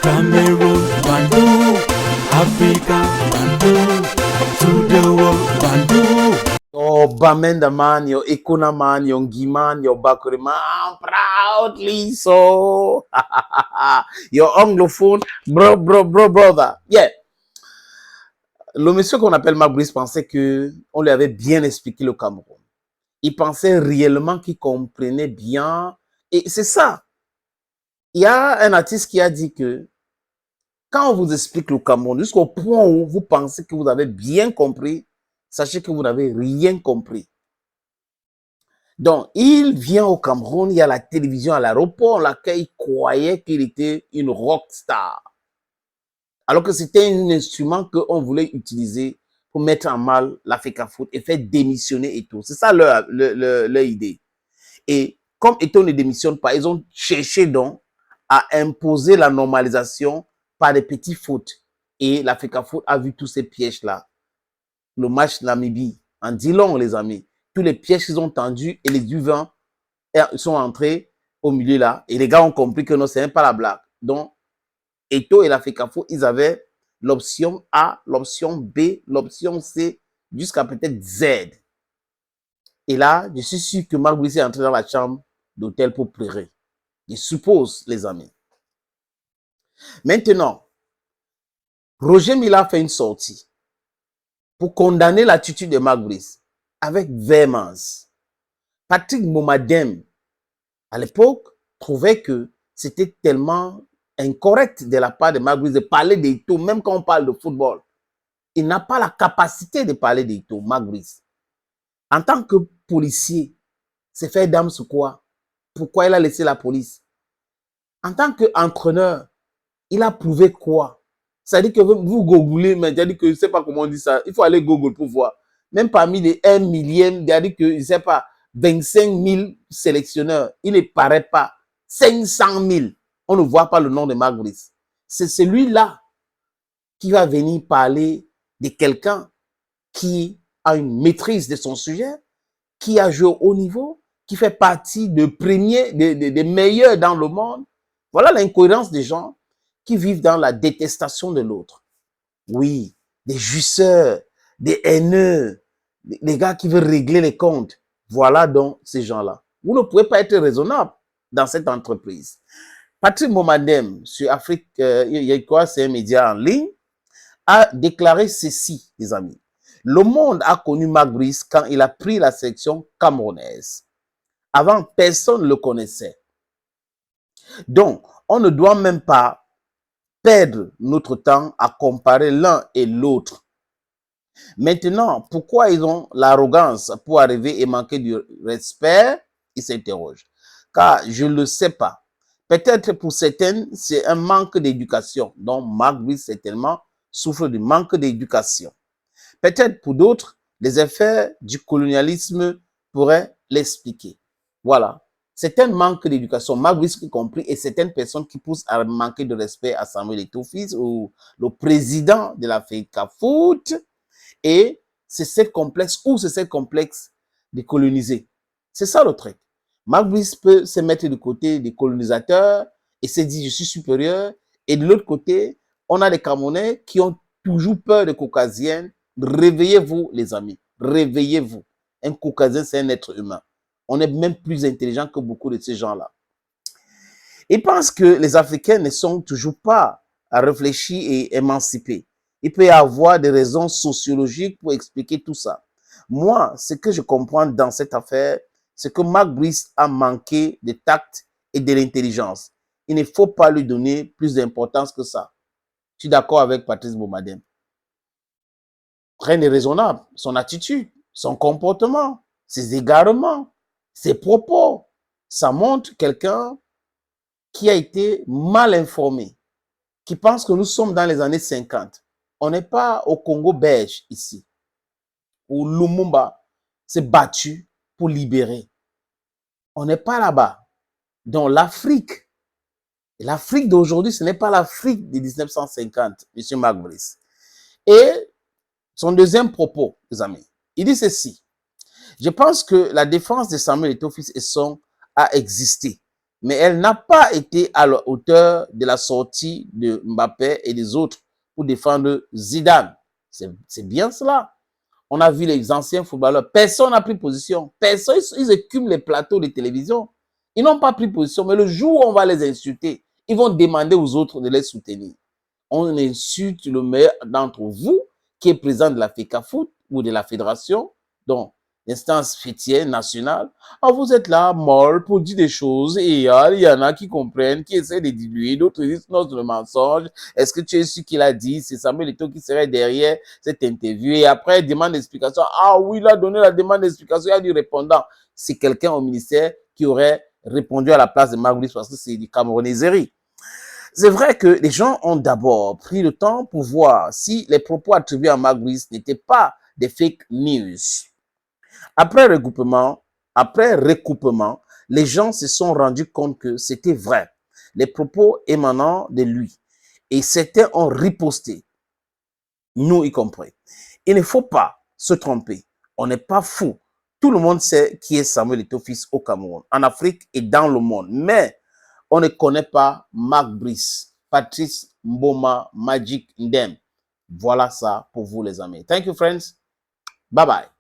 Cameroon, Bandung, Africa, Bandung, to the world, Bandung. Oh, Bamenda man, your Ikuna man, your Ngiman, your Bakuri man, proudly so. Your anglophone, brother. Yeah. Le monsieur qu'on appelle Marc Brice pensait que on lui avait bien expliqué le Cameroun. Il pensait réellement qu'il comprenait bien. Et c'est ça. Il y a un artiste qui a dit que quand on vous explique le Cameroun, jusqu'au point où vous pensez que vous avez bien compris, sachez que vous n'avez rien compris. Donc, il vient au Cameroun, il y a la télévision à l'aéroport, laquelle il croyait qu'il était une rockstar. Alors que c'était un instrument qu'on voulait utiliser pour mettre en mal l'Africa Foot et faire démissionner Eto'o. C'est ça leur idée. Et comme Eto'o ne démissionne pas, ils ont cherché donc à imposer la normalisation par des petits fautes. Et l'Africa Foot a vu tous ces pièges-là. Le match Namibie, en dit long, les amis. Tous les pièges qu'ils ont tendus et les U20 sont entrés au milieu là. Et les gars ont compris que non, c'est même pas la blague. Donc, Eto'o et l'Africa Foot, ils avaient l'option A, l'option B, l'option C, jusqu'à peut-être Z. Et là, je suis sûr que Marc Brice est entré dans la chambre d'hôtel pour pleurer. Je suppose, les amis. Maintenant, Roger Mila fait une sortie pour condamner l'attitude de Marc Brice avec véhémence. Patrick Momadem, à l'époque, trouvait que c'était tellement incorrect de la part de Marc Brice de parler d'Eto'o, même quand on parle de football. Il n'a pas la capacité de parler d'Eto'o, Marc Brice. En tant que policier, c'est faire dame sur quoi? Pourquoi il a laissé la police? En tant qu'entraîneur, il a prouvé quoi? Ça dit que vous googlez, mais il dit que je ne sais pas comment on dit ça. Il faut aller Google pour voir. Même parmi les 1 millième, il a dit que, je ne sais pas, 25 000 sélectionneurs. Il ne paraît pas. 500 000. On ne voit pas le nom de Marc Brice. C'est celui-là qui va venir parler de quelqu'un qui a une maîtrise de son sujet, qui a joué au haut niveau, qui fait partie des meilleurs dans le monde. Voilà l'incohérence des gens qui vivent dans la détestation de l'autre. Oui, des juiceurs, des haineux, des gars qui veulent régler les comptes. Voilà donc ces gens-là. Vous ne pouvez pas être raisonnable dans cette entreprise. Patrick Momadem, sur Afrique, il y a quoi, c'est un média en ligne, a déclaré ceci, les amis. Le monde a connu Marc Brice quand il a pris la sélection camerounaise. Avant, personne ne le connaissait. Donc, on ne doit même pas perdre notre temps à comparer l'un et l'autre. Maintenant, pourquoi ils ont l'arrogance pour arriver et manquer du respect? Ils s'interrogent. Car je ne le sais pas. Peut-être pour certaines, c'est un manque d'éducation. Donc, Marc Brice, certainement, souffre du manque d'éducation. Peut-être pour d'autres, les effets du colonialisme pourraient l'expliquer. Voilà. C'est un manque d'éducation, Marc Brice y compris, et certaines personnes qui poussent à manquer de respect à Samuel Eto'o fils ou le président de l'Africa Foot. Et c'est cette complexe de coloniser. C'est ça le truc. Marc Brice peut se mettre du côté des colonisateurs et se dire je suis supérieur. Et de l'autre côté, on a des Camerounais qui ont toujours peur des Caucasiennes. Réveillez-vous, les amis. Réveillez-vous. Un Caucasien, c'est un être humain. On est même plus intelligent que beaucoup de ces gens-là. Ils pensent que les Africains ne sont toujours pas à réfléchir et émancipés. Il peut y avoir des raisons sociologiques pour expliquer tout ça. Moi, ce que je comprends dans cette affaire, c'est que Marc Brice a manqué de tact et de l'intelligence. Il ne faut pas lui donner plus d'importance que ça. Je suis d'accord avec Patrice Momadem. Rien n'est raisonnable. Son attitude, son comportement, ses égarements, ses propos, ça montre quelqu'un qui a été mal informé, qui pense que nous sommes dans les années 50. On n'est pas au Congo belge ici, où Lumumba s'est battu pour libérer. On n'est pas là-bas. Dans l'Afrique, d'aujourd'hui, ce n'est pas l'Afrique de 1950, M. Marc Brice. Et son deuxième propos, les amis, il dit ceci. Je pense que la défense de Samuel Eto'o fils et son a existé. mais elle n'a pas été à la hauteur de la sortie de Mbappé et des autres pour défendre Zidane. C'est bien cela. On a vu les anciens footballeurs. Personne n'a pris position. Personne, ils écument les plateaux de télévision. Ils n'ont pas pris position. Mais le jour où on va les insulter, ils vont demander aux autres de les soutenir. On insulte le meilleur d'entre vous, qui est président de la FECAFOOT ou de la fédération, donc l'instance fêtière nationale. Ah, vous êtes là, molle, pour dire des choses, et il y en a qui comprennent, qui essaient de diluer, d'autres disent non, c'est le mensonge. Est-ce que tu es sûr qu'il a dit? C'est Samuel Eto'o qui serait derrière cette interview, et après, il demande d'explication. Ah oui, il a donné la demande d'explication, il y a du répondant. C'est quelqu'un au ministère qui aurait répondu à la place de Marc Brice parce que c'est du camerounaiserie. C'est vrai que les gens ont d'abord pris le temps pour voir si les propos attribués à Marc Brice n'étaient pas des fake news. Après recoupement, les gens se sont rendus compte que c'était vrai. Les propos émanant de lui. Et certains ont riposté, nous y compris. Il ne faut pas se tromper. On n'est pas fou. Tout le monde sait qui est Samuel Eto'o fils au Cameroun, en Afrique et dans le monde. Mais on ne connaît pas Marc Brice, Patrice Mboma, Magic Ndem. Voilà ça pour vous les amis. Thank you friends. Bye bye.